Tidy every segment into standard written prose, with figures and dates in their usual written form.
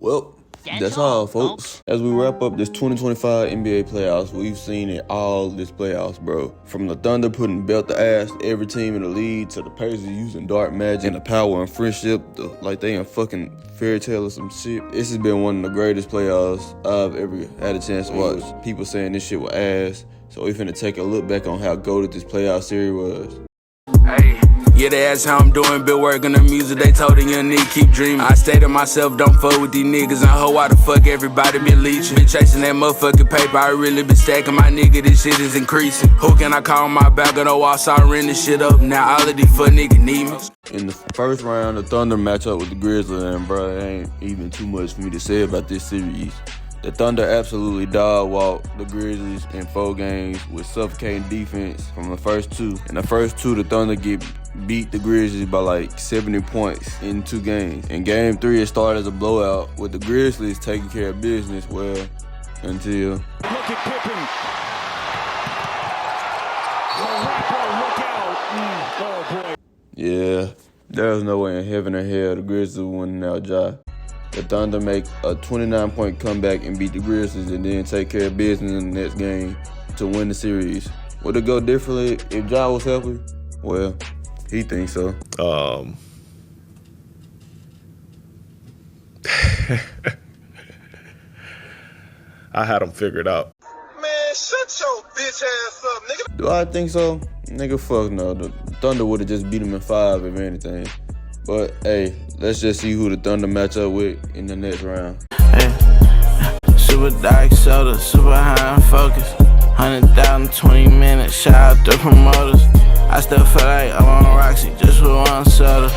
Well, that's all, folks. As we wrap up this 2025 NBA playoffs, we've seen it all this playoffs, bro. From the Thunder putting belt to ass every team in the league, to the Pacers using dark magic and the power and friendship like they in fucking fairy tale or some shit. This has been one of the greatest playoffs I've ever had a chance to watch. People saying this shit was ass, so we finna take a look back on how goated this playoff series was. Hey. Yeah, they asked how I'm doing, been working the music, they told a young nigga keep dreaming. I stay to myself, don't fuck with these niggas, and hoe why the fuck everybody been leeching. Been chasing that motherfucking paper, I really been stacking my nigga, this shit is increasing. Who can I call my back of the wall, so I ran this shit up, now all of these fuck niggas need me. In the first round, the Thunder match up with the Grizzlies, and bro, it ain't even too much for me to say about this series. The Thunder absolutely dog-walked the Grizzlies in 4 games with suffocating defense from the first 2. In the first 2, the Thunder beat the Grizzlies by like 70 points in 2 games. In Game 3, it started as a blowout with the Grizzlies taking care of business, well, until... Look at Pippen. Look out. Oh, boy. Yeah, there was no way in heaven or hell the Grizzlies winning out, Ja. The Thunder make a 29-point comeback and beat the Grizzlies and then take care of business in the next game to win the series. Would it go differently if Ja was healthy? Well, he thinks so. I had him figured out. Man, shut your bitch ass up, nigga. Do I think so? Nigga, fuck no. The Thunder would have just beat him in 5 if anything. But, hey, let's just see who the Thunder match up with in the next round. Hey, super dark soda, super high and focus. 100,000, 20 minutes, shout out the promoters. I still feel like I'm on Roxy just with one soda.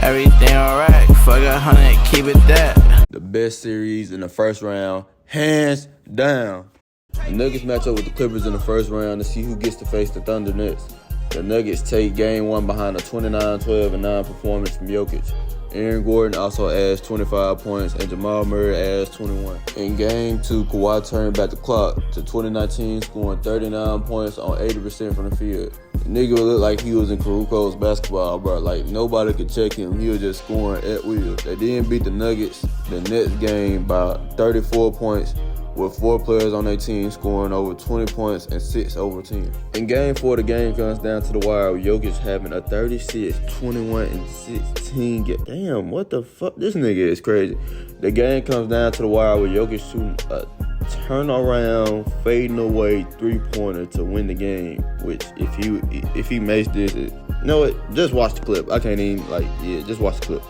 Everything alright, fuck 100, keep it that. The best series in the first round, hands down. The Nuggets match up with the Clippers in the first round to see who gets to face the Thunder next. The Nuggets take Game 1 behind a 29-12-9 performance from Jokic. Aaron Gordon also adds 25 points and Jamal Murray adds 21. In Game 2, Kawhi turned back the clock to 2019, scoring 39 points on 80% from the field. The nigga looked like he was in Caruco's basketball, bro. Like, nobody could check him. He was just scoring at will. They didn't beat the Nuggets the next game by 34 points, with 4 players on their team scoring over 20 points and 6 over 10. In Game 4, the game comes down to the wire with Jokic having a 36, 21, and 16 game. Damn, what the fuck? This nigga is crazy. The game comes down to the wire with Jokic shooting a turnaround, fading away 3-pointer to win the game, which if he makes this, you know what? Just watch the clip. I can't even, just watch the clip.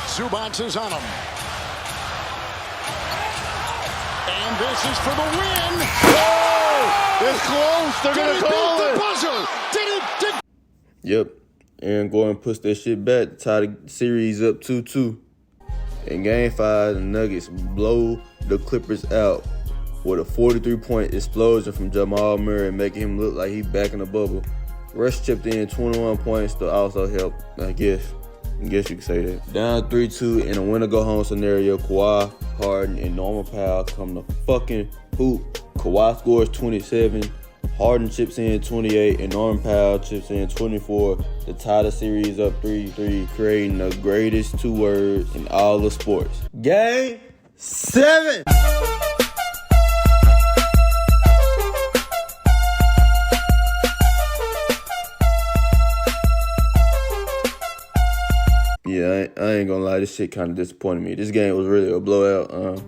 Zubats is on him. And this is for the win. Oh! It's close. They're going to call it. Buzzer. Did it? Yep. Aaron Gordon puts that shit back to tie the series up 2-2. In Game 5, the Nuggets blow the Clippers out with a 43-point explosion from Jamal Murray, making him look like he's back in the bubble. Russ chipped in 21 points to also help, I guess you could say that. Down 3-2 in a win-or-go-home scenario, Kawhi, Harden, and Norman Powell come to fucking hoop. Kawhi scores 27, Harden chips in 28, and Norman Powell chips in 24 to tie the series up 3-3, creating the greatest 2 words in all of sports. Game 7! Yeah, I ain't gonna lie, this shit kind of disappointed me. This game was really a blowout.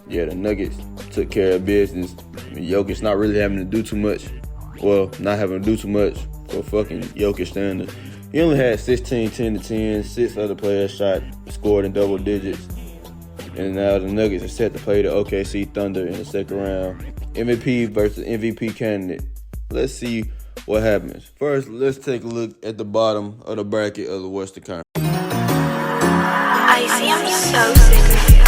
Yeah, the Nuggets took care of business. Jokic not really having to do too much. Well, not having to do too much for fucking Jokic standard. He only had 16, 10-10, 6 other players scored in double digits. And now the Nuggets are set to play the OKC Thunder in the second round. MVP versus MVP candidate. Let's see what happens. First, let's take a look at the bottom of the bracket of the Western Conference. I see, I'm so sick of you.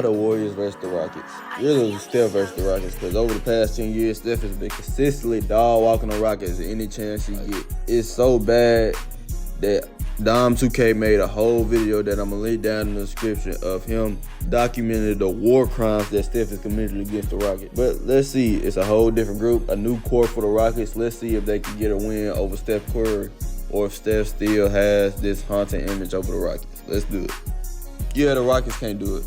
The Warriors versus the Rockets. Really, Steph versus the Rockets, because over the past 10 years, Steph has been consistently dog-walking the Rockets any chance he get. It's so bad that Dom2K made a whole video that I'm gonna link down in the description of him documenting the war crimes that Steph has committed against the Rockets. But let's see, it's a whole different group, a new core for the Rockets. Let's see if they can get a win over Steph Curry or if Steph still has this haunting image over the Rockets. Let's do it. Yeah, the Rockets can't do it.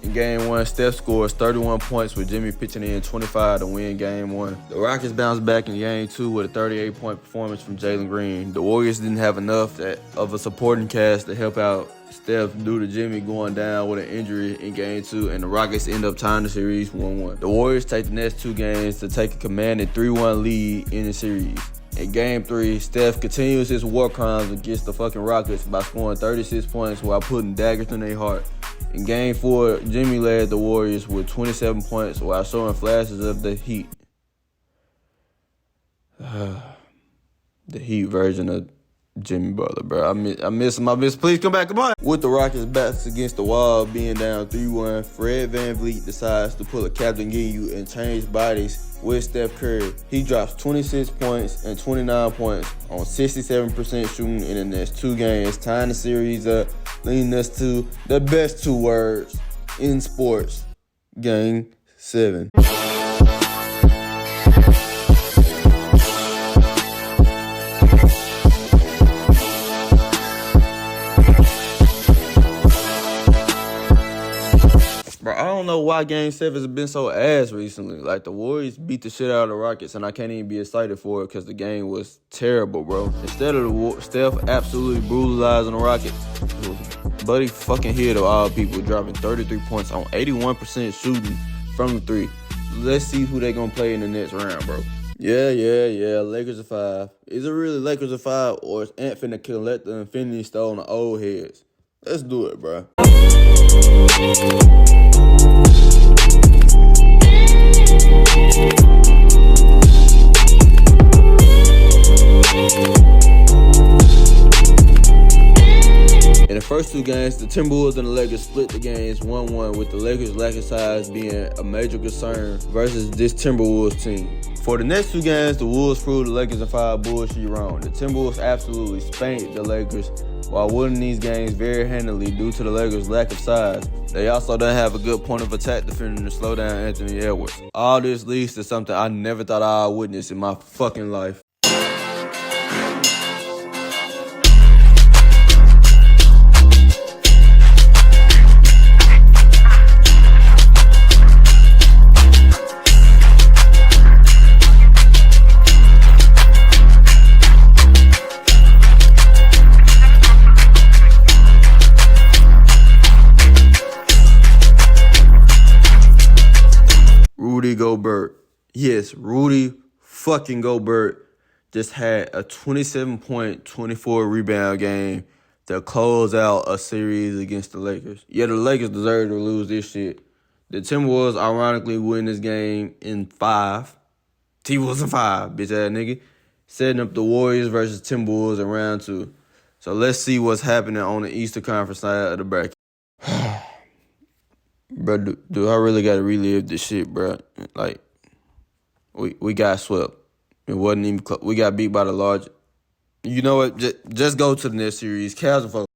In Game 1, Steph scores 31 points with Jimmy pitching in 25 to win Game 1. The Rockets bounced back in Game 2 with a 38-point performance from Jalen Green. The Warriors didn't have enough of a supporting cast to help out Steph due to Jimmy going down with an injury in Game 2, and the Rockets end up tying the series 1-1. The Warriors take the next 2 games to take a commanding 3-1 lead in the series. In Game 3, Steph continues his war crimes against the fucking Rockets by scoring 36 points while putting daggers in their heart. In Game 4, Jimmy led the Warriors with 27 points while showing flashes of the Heat. The Heat version of Jimmy Butler, bro. I miss him. Please come back. Come on. With the Rockets' backs against the wall, being down 3-1, Fred VanVleet decides to pull a Captain Ginyu and change bodies with Steph Curry. He drops 26 points and 29 points on 67% shooting in the next 2 games, tying the series up, leading us to the best 2 words in sports, Game 7. Bro, I don't know why Game 7 has been so ass recently. Like, the Warriors beat the shit out of the Rockets, and I can't even be excited for it because the game was terrible, bro. Instead of Steph absolutely brutalizing the Rockets, it was Buddy fucking Hield of all people dropping 33 points on 81% shooting from the 3. Let's see who they gonna play in the next round, bro. Yeah, Lakers are 5. Is it really Lakers are 5, or is Ant finna collect the Infinity Stone on the old heads? Let's do it, bro. In the first 2 games, the Timberwolves and the Lakers split the games 1-1, with the Lakers' lack of size being a major concern versus this Timberwolves team. For the next 2 games, the Wolves proved the Lakers and 5 bullshit wrong. The Timberwolves absolutely spanked the Lakers while winning these games very handily due to the Lakers' lack of size. They also don't have a good point of attack defender to slow down Anthony Edwards. All this leads to something I never thought I'd witness in my fucking life. Rudy Gobert. Yes, Rudy fucking Gobert just had a 27-point, 24-rebound game to close out a series against the Lakers. Yeah, the Lakers deserve to lose this shit. The Timberwolves ironically win this game in 5. T-Wolves in 5, bitch ass nigga. Setting up the Warriors versus Timberwolves in round 2. So let's see what's happening on the Eastern Conference side of the bracket. Bro, do I really got to relive this shit, bro? Like, we got swept. It wasn't even close. We got beat by the large. You know what? Just go to the next series. Cavs and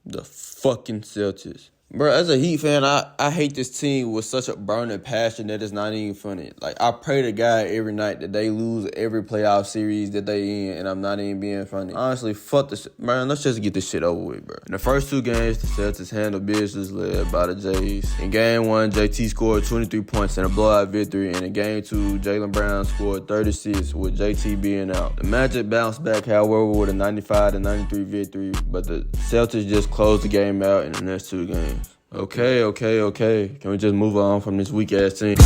the fucking Celtics. Bro, as a Heat fan, I hate this team with such a burning passion that it's not even funny. Like, I pray to God every night that they lose every playoff series that they in, and I'm not even being funny. Honestly, fuck this shit. Man, let's just get this shit over with, bro. In the first 2 games, the Celtics handled business led by the Jays. In Game 1, JT scored 23 points in a blowout victory, and in Game 2, Jaylen Brown scored 36 with JT being out. The Magic bounced back, however, with a 95-93 victory, but the Celtics just closed the game out in the next 2 games. Okay. Can we just move on from this weak-ass team?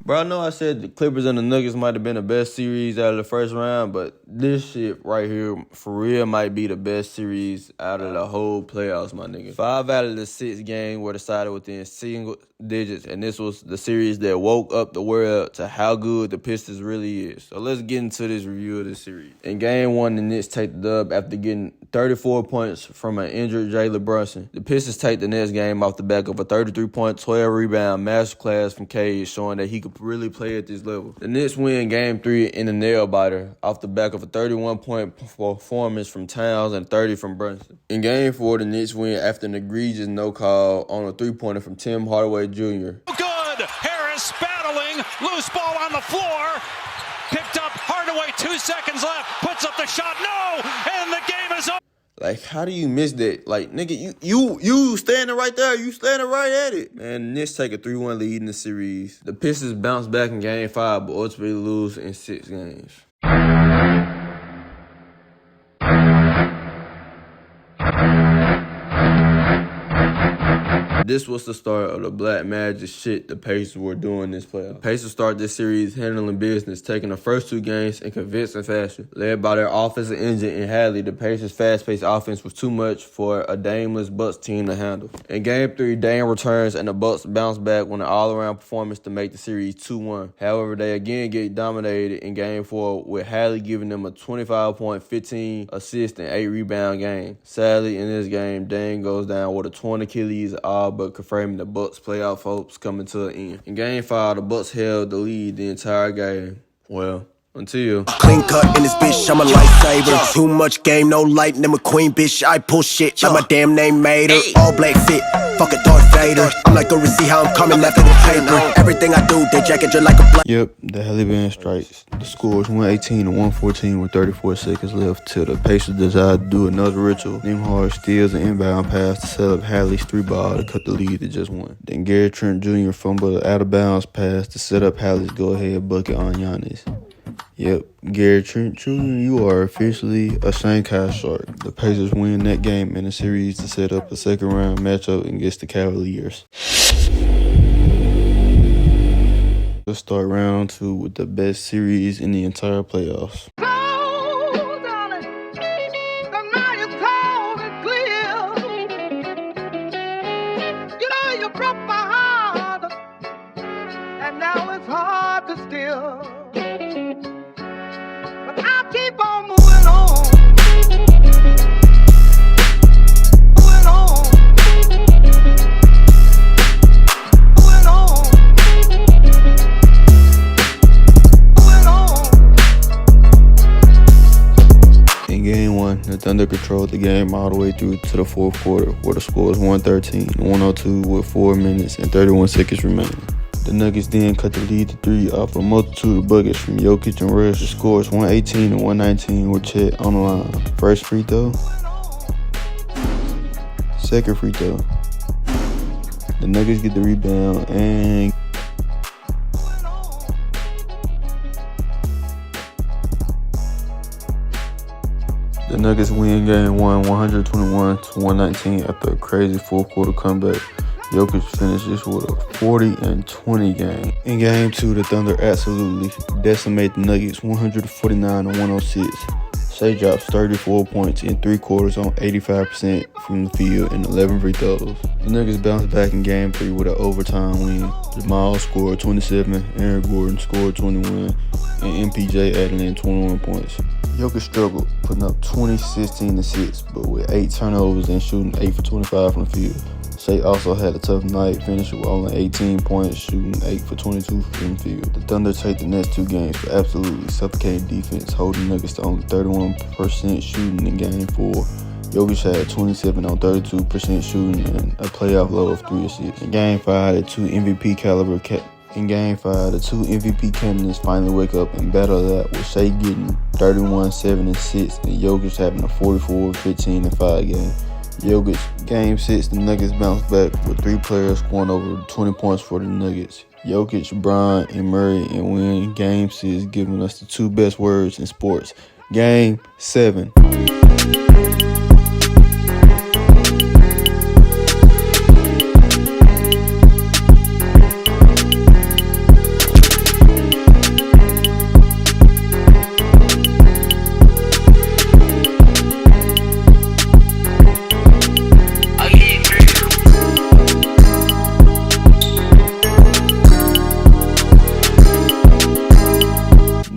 Bro, I know I said the Clippers and the Nuggets might have been the best series out of the first round, but this shit right here, for real, might be the best series out of the whole playoffs, my nigga. 5 out of the 6 games were decided within digits, and this was the series that woke up the world to how good the Pistons really is. So let's get into this review of this series. In Game 1, the Knicks take the dub after getting 34 points from an injured Jalen Brunson. The Pistons take the next game off the back of a 33-point, 12-rebound masterclass from Cage, showing that he could really play at this level. The Knicks win Game 3 in a nail-biter off the back of a 31-point performance from Towns and 30 from Brunson. In Game 4, the Knicks win after an egregious no-call on a three-pointer from Tim Hardaway Jr. Good! Harris battling, loose ball on the floor, picked up Hardaway, 2 seconds left, puts up the shot, no! And the game is over! Like, how do you miss that? Like, nigga, you standing right there. You standing right at it. Man, the Knicks take a 3-1 lead in the series. The Pistons bounce back in Game 5, but ultimately lose in 6 games. This was the start of the black magic shit the Pacers were doing this playoff. The Pacers start this series handling business, taking the first 2 games in convincing fashion. Led by their offensive engine in Hadley, the Pacers' fast-paced offense was too much for a Dameless Bucks team to handle. In Game 3, Dame returns and the Bucks bounce back with an all-around performance to make the series 2-1. However, they again get dominated in Game 4 with Hadley giving them a 25-point, 15 assist and 8 rebound game. Sadly, in this game, Dame goes down with a torn Achilles, all but confirming the Bucks' playoff hopes coming to an end. In Game 5, the Bucks held the lead the entire game. Well, until clean cut in this bitch, I'm a lifesaver. Too much game, no light, I'm a queen bitch. I pull shit like my damn name made her. All black fit, fuck a Darth Vader. I'm like, go see how I'm coming after the paper. Everything I do, they jacket just like a black. Yep, the Hadley Band strikes. The score is 118-114 with 34 seconds left till the Pacers decide to do another ritual. Nembhard steals an inbound pass to set up Hadley's 3-ball to cut the lead to just 1. Then Gary Trent Jr. fumbled an out-of-bounds pass to set up Hadley's go-ahead bucket on Giannis. Yep, Gary Trent Jr., you are officially a Shanghai Shark. The Pacers win that game in the series to set up a second-round matchup against the Cavaliers. Let's start round 2 with the best series in the entire playoffs. You broke my heart, and now it's hard to steal. But I'll keep on moving on. Moving on. Moving on. Moving on. In Game 1, the Thunder controlled the game all the way through to the fourth quarter, where the score was 113-102 with 4 minutes and 31 seconds remaining. The Nuggets then cut the lead to 3 off a multitude of buckets from Jokic and Russ. The score is 118-119 with Chet on the line. First free throw. Second free throw. The Nuggets get the rebound and the Nuggets win Game 1 121-119 after a crazy fourth quarter comeback. Jokic finishes with a 40-20 game. In Game 2, the Thunder absolutely decimate the Nuggets 149-106. Shea drops 34 points in 3 quarters on 85% from the field and 11 free throws. The Nuggets bounce back in Game 3 with an overtime win. Jamal scored 27, Aaron Gordon scored 21, and MPJ added in 21 points. Jokic struggled, putting up 20, 16, and 6, but with 8 turnovers and shooting 8 for 25 from the field. Shea also had a tough night, finishing with only 18 points, shooting 8 for 22 from the field. The Thunder take the next 2 games for absolutely suffocating defense, holding Nuggets to only 31% shooting in Game 4. Jokic had 27 on 32% shooting and a playoff low of 3 assists. In Game 5, the two MVP candidates finally wake up and battle it out, with Shea getting 31, 7, and 6, and Jokic having a 44, 15, and 5 game. Jokic, Game 6, the Nuggets bounce back with 3 players scoring over 20 points for the Nuggets. Jokic, Bron, and Murray, and win Game 6, giving us the 2 best words in sports. Game 7.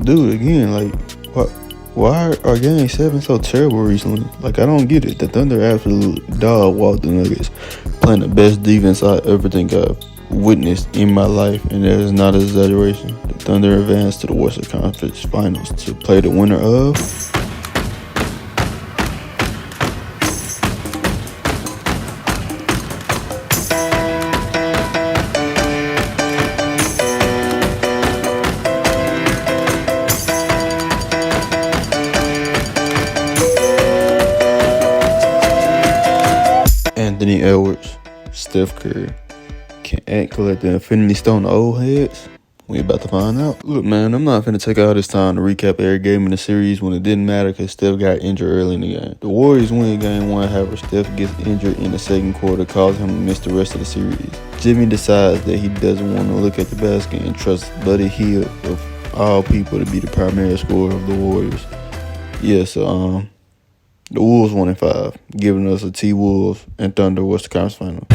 do it again. Like, why are Game 7 so terrible recently? Like, I don't get it. The Thunder absolute dog walked the Nuggets, playing the best defense I ever think I've witnessed in my life, and that is not an exaggeration. The Thunder advanced to the Western Conference Finals to play the winner of Anthony Edwards, Steph Curry. Can Ant collect the Infinity Stone of old heads? We about to find out. Look, man, I'm not finna take all this time to recap every game in the series when it didn't matter because Steph got injured early in the game. The Warriors win Game 1, however, Steph gets injured in the second quarter, causing him to miss the rest of the series. Jimmy decides that he doesn't want to look at the basket and trusts Buddy Hield, of all people, to be the primary scorer of the Warriors. Yeah, so, the Wolves won in 5, giving us a TWolves and Thunder Western Conference Final.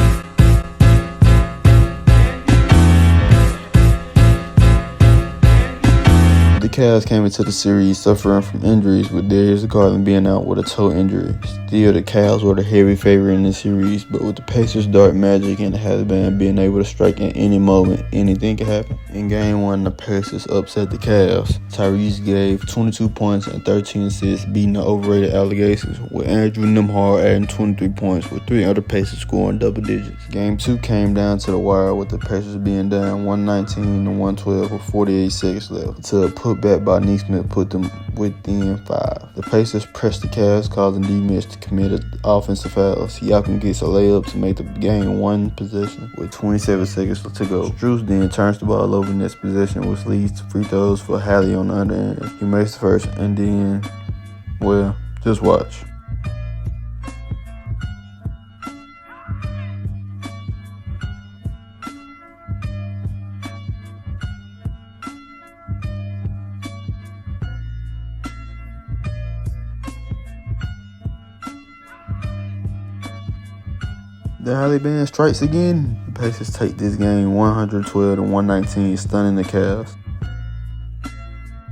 The Cavs came into the series suffering from injuries, with Darius Garland being out with a toe injury. Still, the Cavs were the heavy favorite in the series, but with the Pacers' dark magic and the Haliburton being able to strike at any moment, anything can happen. In Game 1, the Pacers upset the Cavs. Tyrese gave 22 points and 13 assists, beating the overrated Allegations, with Andrew Nembhard adding 23 points, with 3 other Pacers scoring double digits. Game 2 came down to the wire, with the Pacers being down 119 to 112 with 48 seconds left, until a putback by Nick Smith put them within 5. The Pacers pressed the Cavs, causing D-Mitch to commit offensive fouls. Siakam gets a layup to make the game 1 possession with 27 seconds to go. Strus then turns the ball over next possession, which leads to free throws for Hallie on the other end. He makes the first, and then, well, just watch. The Halle Band strikes again. The Pacers take this game 112 to 119, stunning the Cavs.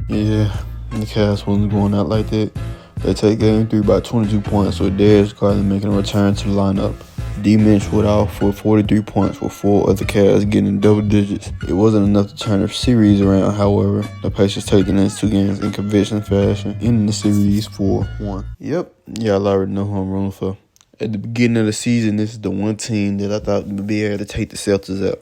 Yeah, the Cavs wasn't going out like that. They take game 3 by 22 points, with Darius Garland making a return to the lineup. D-Mitch went off for 43 points, with 4 other Cavs getting in double digits. It wasn't enough to turn the series around, however. The Pacers take the next 2 games in convincing fashion, ending the series 4-1. Yep, y'all already know who I'm rooting for. At the beginning of the season, this is the one team that I thought would be able to take the Celtics out.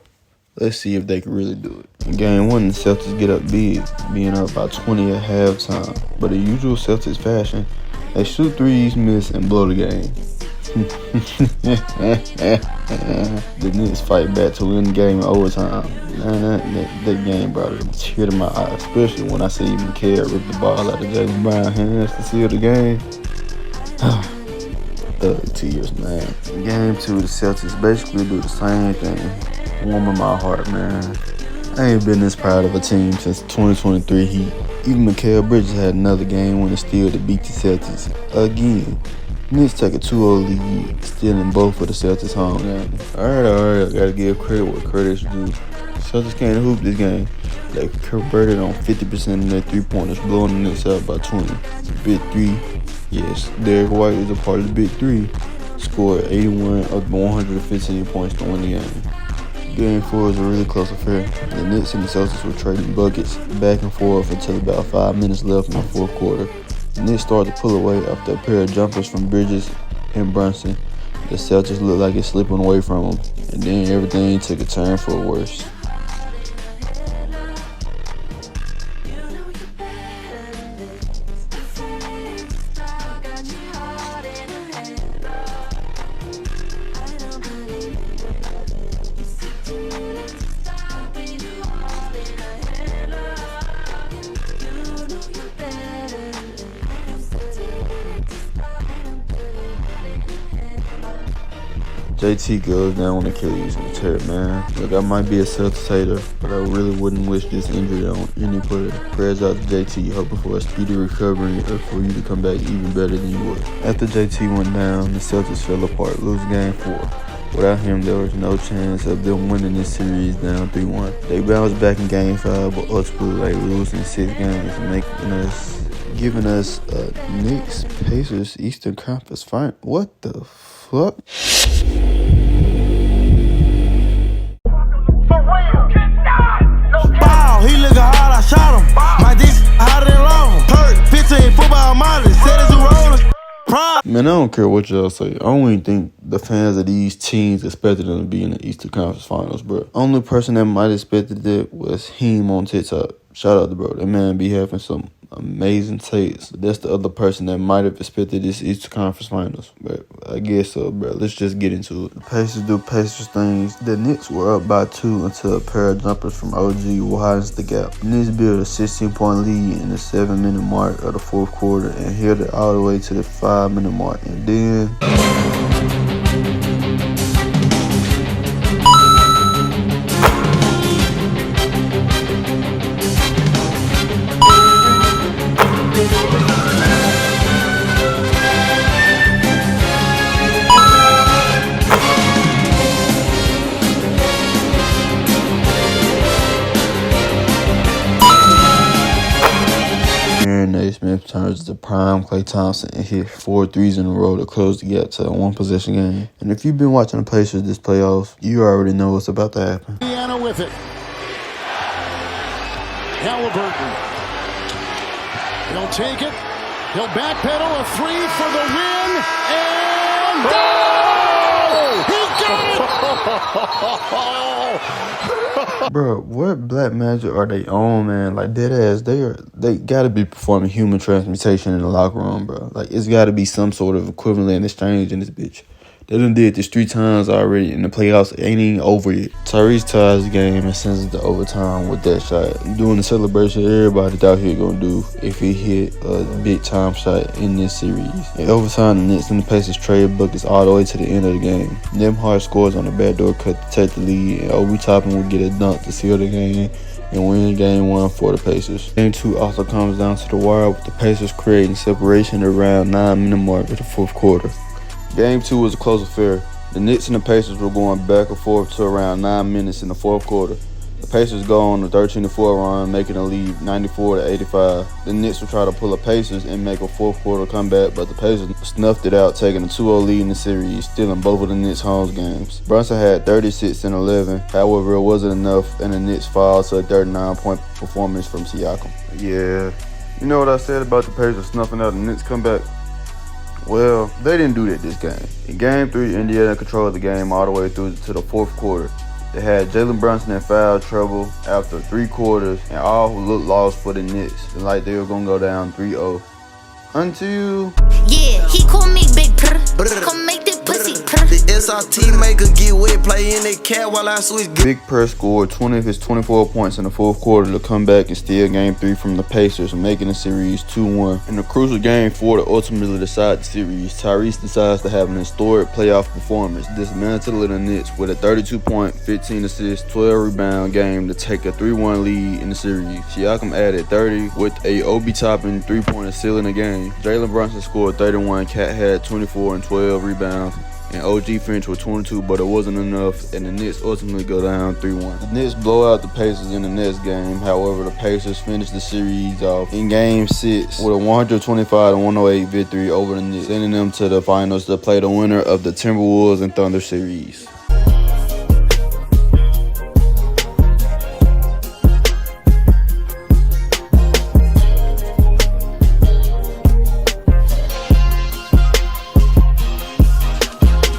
Let's see if they can really do it. In Game 1, the Celtics get up big, being up by 20 at halftime. But in usual Celtics fashion, they shoot threes, miss, and blow the game. The Knicks fight back to win the game in overtime. Man, that game brought a tear to my eye, especially when I see McHale rip the ball out of Jaylen Brown's hands to seal the game. Tears, man. In Game 2, the Celtics basically do the same thing. Warming my heart, man. I ain't been this proud of a team since 2023 Heat. Even Mikal Bridges had another game winning steal to beat the Celtics again. Knicks take a 2-0 lead, stealing both of the Celtics home games. Alright, I gotta give credit where credit is due. The Celtics can't hoop this game. They converted on 50% of their 3-pointers, blowing the Knicks out by 20. The Big 3. Yes, Derek White is a part of the Big 3. Scored 81 of 115 points to win the game. Game 4 was a really close affair. The Knicks and the Celtics were trading buckets back and forth until about 5 minutes left in the fourth quarter. The Knicks started to pull away after a pair of jumpers from Bridges and Brunson. The Celtics looked like it's slipping away from them, and then everything took a turn for the worse. JT goes down on Achilles and tear, man. Look, I might be a Celtics hater, but I really wouldn't wish this injury on any player. Prayers out to JT, hoping for a speedy recovery or for you to come back even better than you were. After JT went down, the Celtics fell apart, losing Game 4. Without him, there was no chance of them winning this series down 3-1. They bounced back in Game 5, but ultimately losing 6 games and giving us Knicks Pacers Eastern Conference Final. What the fuck? Wow, he looking hard, I shot him. My dick hotter than lava. Hurt, 15 football models, said it's a roller. Man, I don't care what y'all say. I don't even think the fans of these teams expected them to be in the Eastern Conference Finals, bro. Only person that might have expected it was him on TikTok. Shout out to bro. That man be having some amazing takes. That's the other person that might have expected this Eastern Conference Finals. But I guess so, bro. Let's just get into it. The Pacers do Pacers things. The Knicks were up by 2 until a pair of jumpers from OG widens the gap. The Knicks built a 16-point lead in the 7-minute mark of the fourth quarter and held it all the way to the 5-minute mark. And then Smith turns to prime Klay Thompson and hit 4 threes in a row to close the gap to a 1-possession game. And if you've been watching the Pacers this playoffs, you already know what's about to happen. Indiana with it. Halliburton. He'll take it. He'll backpedal a 3 for the win. And he got it! Bro, what black magic are they on, man? Like, dead ass, they gotta be performing human transmutation in the locker room, bro. Like, it's gotta be some sort of equivalent exchange in this bitch. They done did this 3 times already in the playoffs. It ain't even over yet. Tyrese ties the game and sends it to overtime with that shot. Doing the celebration everybody thought he was gonna do if he hit a big time shot in this series. In overtime, the Knicks and the Pacers trade buckets all the way to the end of the game. Nembhard scores on the backdoor cut to take the lead, and Obi Toppin will get a dunk to seal the game and win Game 1 for the Pacers. Game 2 also comes down to the wire with the Pacers creating separation around 9-minute mark of the fourth quarter. Game 2 was a close affair. The Knicks and the Pacers were going back and forth to around 9 minutes in the fourth quarter. The Pacers go on a 13-4 run, making a lead 94-85. The Knicks will try to pull the Pacers and make a fourth quarter comeback, but the Pacers snuffed it out, taking a 2-0 lead in the series, stealing both of the Knicks' home games. Brunson had 36 and 11. However, it wasn't enough, and the Knicks fall to a 39-point performance from Siakam. Yeah, you know what I said about the Pacers snuffing out the Knicks comeback? Well, they didn't do that this game. In Game 3, Indiana controlled the game all the way through to the fourth quarter. They had Jalen Brunson in foul trouble after 3 quarters, and all looked lost for the Knicks, like they were going to go down 3-0. Until... Yeah, he called me Big Purr. Come make that pussy purr. The SRT maker get wet, play in that cat while I switch. Big Purr scored 20 of his 24 points in the fourth quarter to come back and steal Game 3 from the Pacers, making the series 2-1. In the crucial Game 4 to ultimately decide the series, Tyrese decides to have an historic playoff performance, dismantling the Knicks with a 32-point, 15-assist, 12-rebound game to take a 3-1 lead in the series. Siakam added 30 with a Obi Toppin 3-pointer sealing the game. Jalen Brunson scored 31, Cat had 24 and 12 rebounds, and OG finished with 22, but it wasn't enough, and the Knicks ultimately go down 3-1. The Knicks blow out the Pacers in the next game. However, the Pacers finished the series off in Game 6 with a 125-108 victory over the Knicks, sending them to the finals to play the winner of the Timberwolves and Thunder series.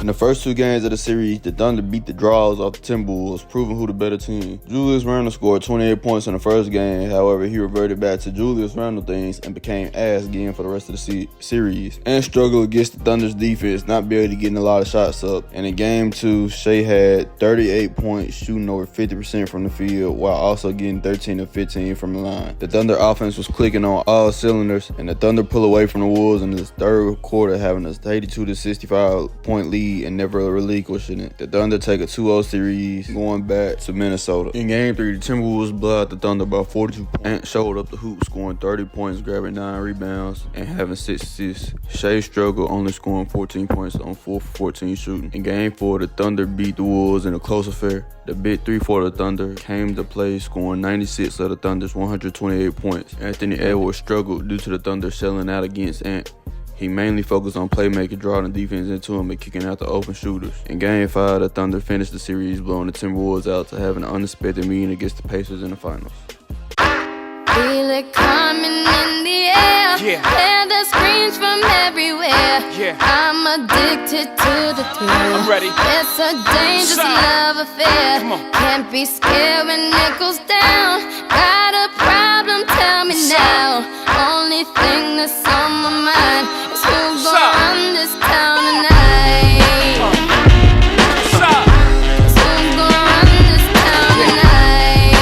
In the first 2 games of the series, the Thunder beat the draws off the Timberwolves, proving who the better team. Julius Randle scored 28 points in the first game. However, he reverted back to Julius Randle things and became ass again for the rest of the series, and struggled against the Thunder's defense, not barely getting a lot of shots up. And in Game 2, Shea had 38 points, shooting over 50% from the field, while also getting 13 of 15 from the line. The Thunder offense was clicking on all cylinders, and the Thunder pull away from the Wolves in the third quarter, having a 82-65 point lead and never relinquishing it. The Thunder take a 2-0 series going back to Minnesota. In Game 3, the Timberwolves blew out the Thunder by 42 points. Ant showed up the hoop, scoring 30 points, grabbing 9 rebounds, and having 6 assists. Shea struggled, only scoring 14 points on 4 for 14 shooting. In Game 4, the Thunder beat the Wolves in a close affair. The big 3 for the Thunder came to play, scoring 96 of the Thunder's 128 points. Anthony Edwards struggled due to the Thunder selling out against Ant. He mainly focused on playmaking, drawing the defense into him and kicking out the open shooters. In Game 5, the Thunder finished the series, blowing the Timberwolves out to have an unexpected meeting against the Pacers in the finals. Feel it coming in the air. Hear the screams from everywhere. I'm addicted to the thrill. I'm ready. It's a dangerous love affair. Can't be scared when it goes down. Got a problem? Tell me now. Only thing that's on my mind is who's gonna run this town tonight. Who's gonna run this town tonight?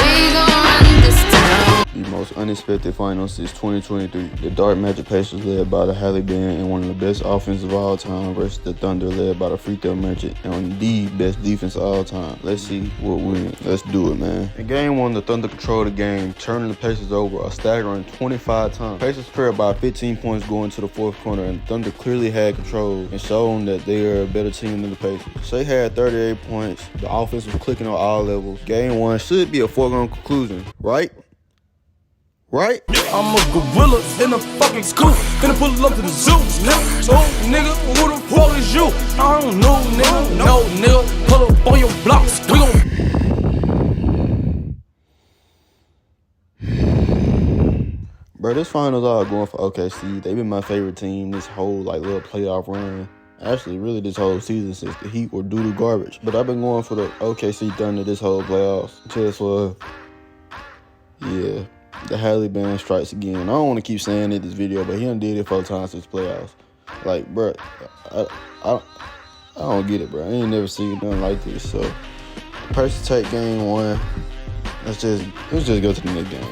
We gonna run this town. The most unexpected finals since 2023. The Dark Magic Pacers led by the Halle Band and one of the best offenses of all time versus the Thunder led by the Free Throw Merchant and the best defense of all time. Let's see what wins. Let's do it, man. In Game 1, the Thunder controlled the game, turning the Pacers over a staggering 25 times. Pacers trailed by 15 points going to the fourth quarter, and the Thunder clearly had control and showing that they are a better team than the Pacers. Shea had 38 points. The offense was clicking on all levels. Game 1 should be a foregone conclusion, right? Right? I'm a gorilla in a fucking scoop. Finna pull up to the zoo, nigga. Oh, nigga, who the fuck is you? I don't know, nigga. No, nigga, pull up on your blocks. We gon' Bro, this finals all going for OKC. They been my favorite team this whole little playoff run. Actually, really this whole season since the Heat were doo-doo garbage. But I've been going for the OKC Thunder this whole playoffs. Just for, yeah. The Halle Band strikes again. I don't want to keep saying it this video, but he done did it 4 times since playoffs. Bro, I don't get it, bro. I ain't never seen nothing like this. So, the Pacers take Game 1. Let's just go to the next game.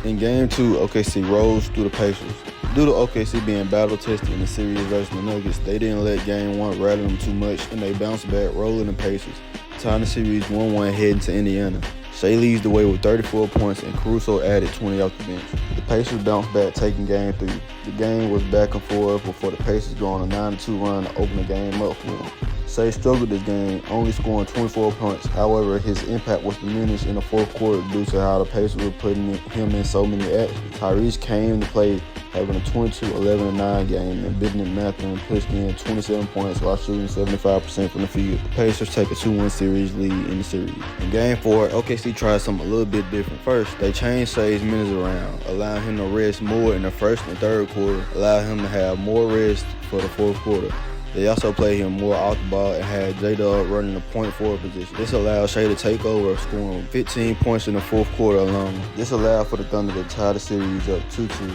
In Game 2, OKC rose through the Pacers. Due to OKC being battle-tested in the series versus the Nuggets, they didn't let Game 1 rattle them too much, and they bounced back, rolling the Pacers, tying the series 1-1 heading to Indiana. Shea leads the way with 34 points, and Caruso added 20 off the bench. The Pacers bounced back, taking Game 3. The game was back and forth before the Pacers go on a 9-2 run to open the game up for them. Shea struggled this game, only scoring 24 points. However, his impact was diminished in the fourth quarter due to how the Pacers were putting him in so many actions. Tyrese came to play, having a 22-11-9 game, and Bennett Mathurin pushed in 27 points while shooting 75% from the field. The Pacers take a 2-1 series lead in the series. In Game 4, OKC tried something a little bit different. First, they changed Shea's minutes around, allowing him to rest more in the first and third quarter, allowing him to have more rest for the fourth quarter. They also played him more off the ball and had J-Dub running the point forward position. This allowed Shea to take over, scoring 15 points in the fourth quarter alone. This allowed for the Thunder to tie the series up 2-2.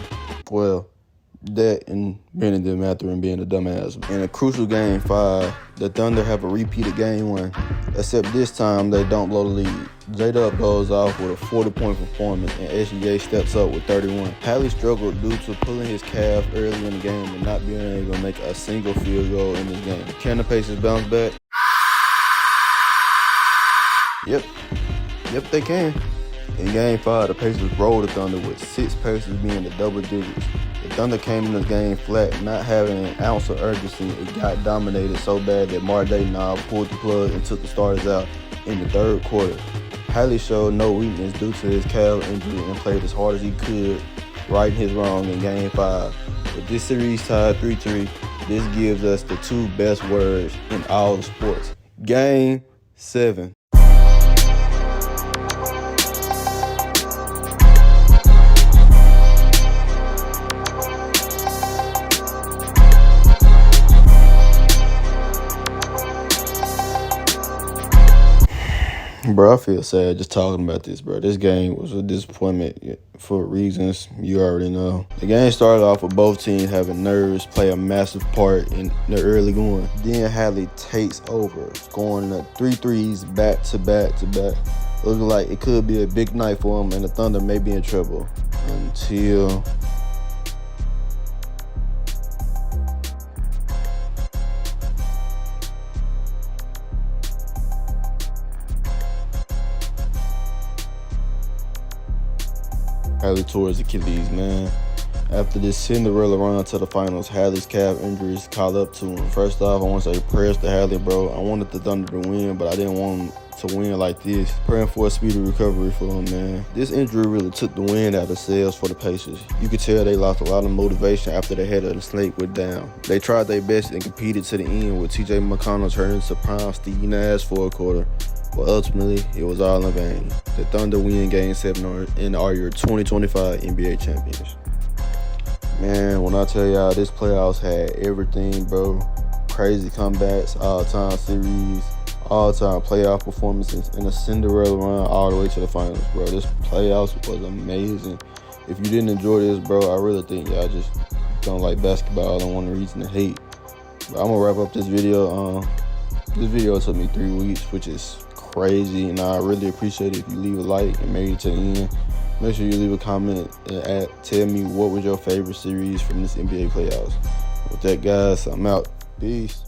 Well, that and Bennett Mathurin being a dumbass. In a crucial Game 5, the Thunder have a repeat of Game 1, except this time they don't blow the lead. J-Dub goes off with a 40-point performance, and SGA steps up with 31. Halle struggled due to pulling his calf early in the game and not being able to make a single field goal in this game. Can the Pacers bounce back? Yep, they can. In Game 5, the Pacers rolled the Thunder with 6 Pacers being the double digits. The Thunder came in this game flat, not having an ounce of urgency. It got dominated so bad that Mar Daynob pulled the plug and took the starters out in the third quarter. Halle showed no weakness due to his calf injury and played as hard as he could, righting his wrong in Game 5. With this series tied 3-3, this gives us the 2 best words in all the sports. Game 7. Bro, I feel sad just talking about this, bro. This game was a disappointment for reasons you already know. The game started off with both teams having nerves play a massive part in the early going. Then Halle takes over, scoring the 3 threes back to back to back. Looking like it could be a big night for him, and the Thunder may be in trouble until Hadley tore his Achilles, man. After this Cinderella run to the finals, Hadley's calf injuries caught up to him. First off, I want to say prayers to Hadley, bro. I wanted the Thunder to win, but I didn't want him to win like this. Praying for a speedy recovery for him, man. This injury really took the wind out of the sails for the Pacers. You could tell they lost a lot of motivation after the head of the snake went down. They tried their best and competed to the end, with TJ McConnell turning to prime Steve Nash for a quarter. But ultimately, it was all in vain. The Thunder win Game 7 and are your 2025 NBA champions. Man, when I tell y'all, this playoffs had everything, bro. Crazy comebacks, all-time series, all-time playoff performances, and a Cinderella run all the way to the finals, bro. This playoffs was amazing. If you didn't enjoy this, bro, I really think y'all just don't like basketball and want a reason to hate. But I'm gonna wrap up this video. This video took me 3 weeks, which is crazy, and I really appreciate it if you leave a like and made it to the end. Make sure you leave a comment and tell me what was your favorite series from this NBA playoffs. With that, guys, I'm out. Peace.